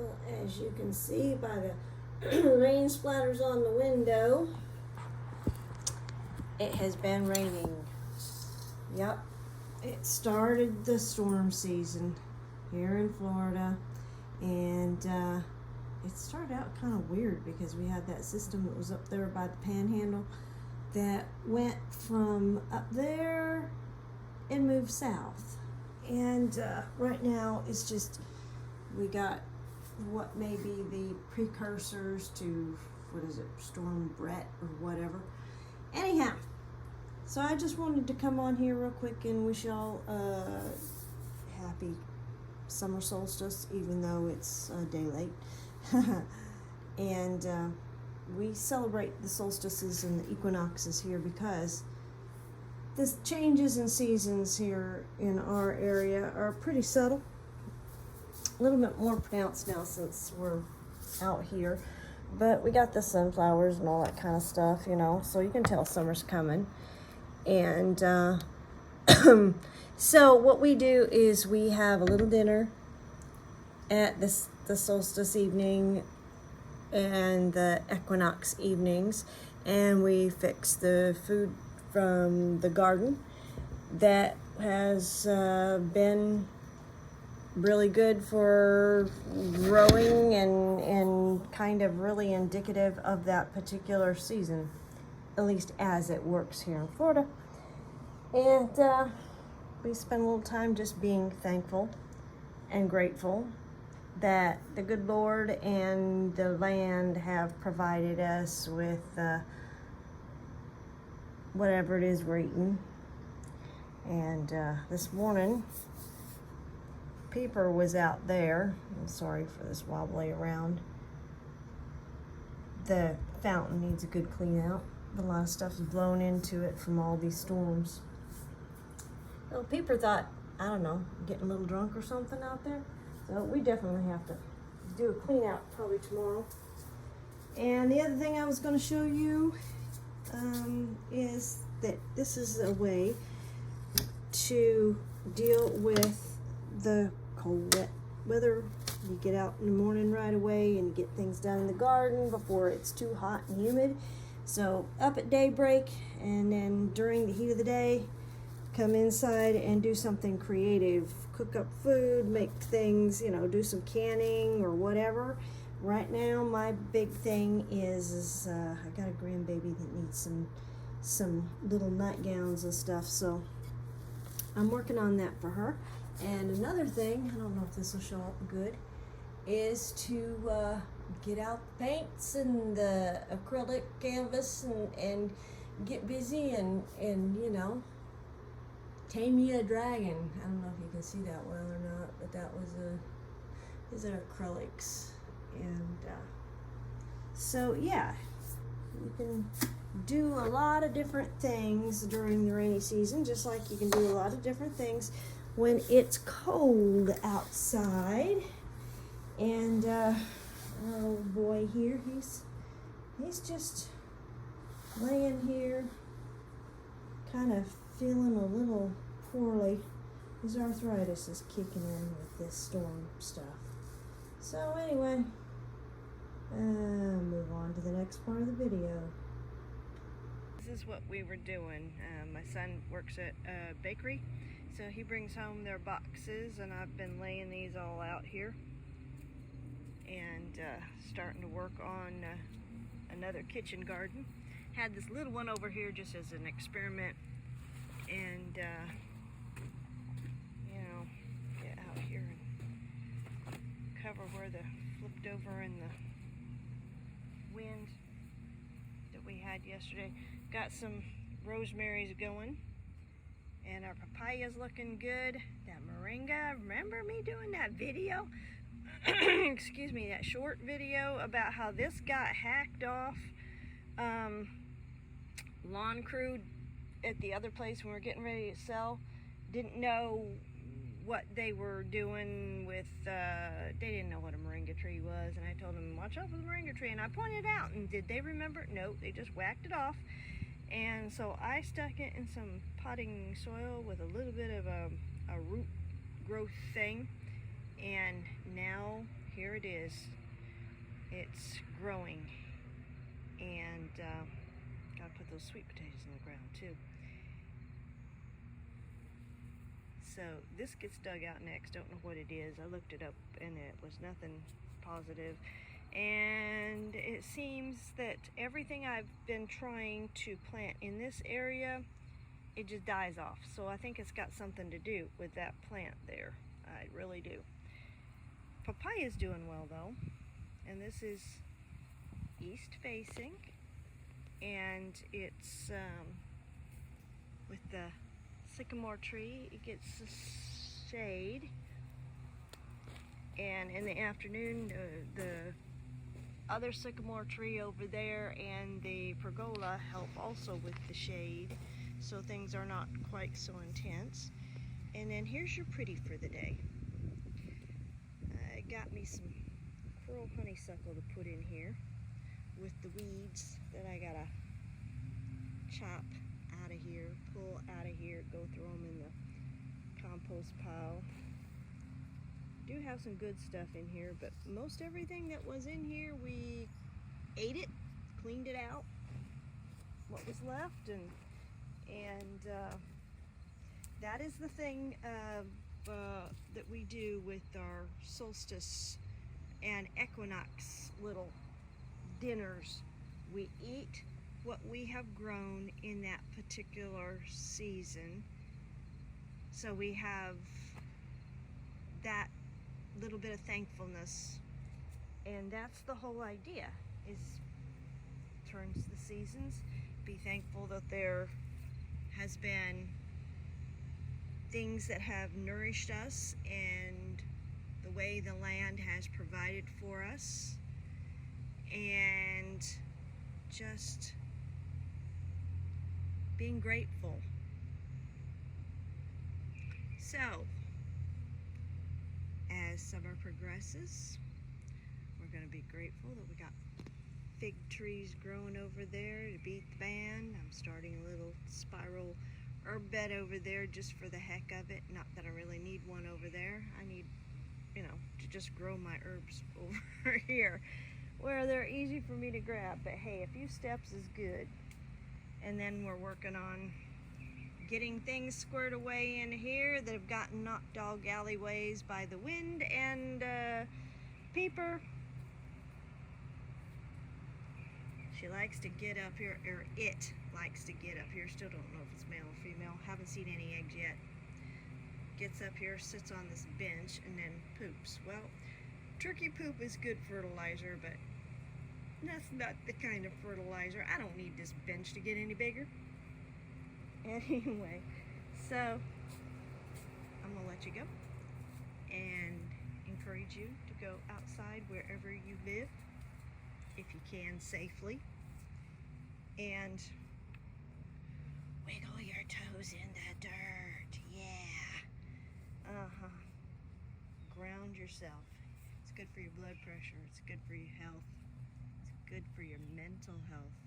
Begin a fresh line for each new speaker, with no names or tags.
Well, as you can see by the rain splatters on the window, it has been raining. Yep, it started the storm season here in Florida, and it started out kind of weird because we had that system that was up there by the panhandle that went from up there and moved south. And right now it's just, we got what may be the precursors to, what is it, Storm Brett or whatever. Anyhow, so I just wanted to come on here real quick and wish y'all a happy summer solstice, even though it's a day late. And we celebrate the solstices and the equinoxes here because the changes in seasons here in our area are pretty subtle. A little bit more pronounced now since we're out here. But we got the sunflowers and all that kind of stuff, you know, so you can tell summer's coming. And so what we do is we have a little dinner at the solstice evening and the equinox evenings, and we fix the food from the garden that has been really good for growing and kind of really indicative of that particular season, at least as it works here in Florida. And we spend a little time just being thankful and grateful that the good Lord and the land have provided us with whatever it is we're eating. And this morning, Peeper was out there. I'm sorry for this wobbly around. The fountain needs a good clean out. A lot of stuff's blown into it from all these storms. Well, Peeper thought, I don't know, getting a little drunk or something out there. So we definitely have to do a clean out probably tomorrow. And the other thing I was going to show you is that this is a way to deal with the cold, wet weather. You get out in the morning right away and get things done in the garden before it's too hot and humid. So up at daybreak, and then during the heat of the day, come inside and do something creative. Cook up food, make things, you know, do some canning or whatever. Right now, my big thing is I got a grandbaby that needs some little nightgowns and stuff, so I'm working on that for her. And another thing, I don't know if this will show up good, is to get out the paints and the acrylic canvas and get busy and you know, tame me a dragon. I don't know if you can see that well or not, but that was these are acrylics. And so yeah, you can do a lot of different things during the rainy season, just like you can do a lot of different things when it's cold outside. And our little boy here, he's just laying here, kind of feeling a little poorly. His arthritis is kicking in with this storm stuff. So anyway, move on to the next part of the video. This is what we were doing. My son works at a bakery, so he brings home their boxes, and I've been laying these all out here and starting to work on another kitchen garden. Had this little one over here just as an experiment, and you know, get out here and cover where the flipped over in the wind that we had yesterday. Got some rosemary's going, and our papaya's looking good. That moringa, remember me doing that video? Excuse me, that short video about how this got hacked off. Lawn crew at the other place when we were getting ready to sell didn't know what they were doing with, they didn't know what a moringa tree was, and I told them, watch out for the moringa tree, and I pointed it out, and did they remember? No, they just whacked it off. And so I stuck it in some potting soil with a little bit of a root growth thing, and now here it is. It's growing, and gotta put those sweet potatoes in the ground too. So this gets dug out next. Don't know what it is. I looked it up and it was nothing positive. And it seems that everything I've been trying to plant in this area, it just dies off. So I think it's got something to do with that plant there. I really do. Papaya's doing well though. And this is east facing. And it's with the sycamore tree, it gets the shade. And in the afternoon, the other sycamore tree over there and the pergola help also with the shade, so things are not quite so intense. And then here's your pretty for the day. I got me some coral honeysuckle to put in here with the weeds that I gotta chop out of here, pull out of here, go throw them in the compost pile. Do have some good stuff in here, but most everything that was in here, we ate it, cleaned it out, what was left, and that is the thing that we do with our solstice and equinox little dinners. We eat what we have grown in that particular season, so we have that little bit of thankfulness, and that's the whole idea, is turns the seasons. Be thankful that there has been things that have nourished us and the way the land has provided for us, and just being grateful. So as summer progresses, we're going to be grateful that we got fig trees growing over there to beat the band. I'm starting a little spiral herb bed over there just for the heck of it. Not that I really need one over there. I need, to just grow my herbs over here where they're easy for me to grab. But hey, a few steps is good. And then we're working on getting things squared away in here that have gotten knocked all alleyways by the wind. And Peeper, she likes to get up here, or it likes to get up here. Still don't know if it's male or female. Haven't seen any eggs yet. Gets up here, sits on this bench, and then poops. Well, turkey poop is good fertilizer, but that's not the kind of fertilizer. I don't need this bench to get any bigger. Anyway, so I'm gonna let you go and encourage you to go outside wherever you live, if you can safely, and wiggle your toes in the dirt. Yeah. Ground yourself. It's good for your blood pressure. It's good for your health. It's good for your mental health.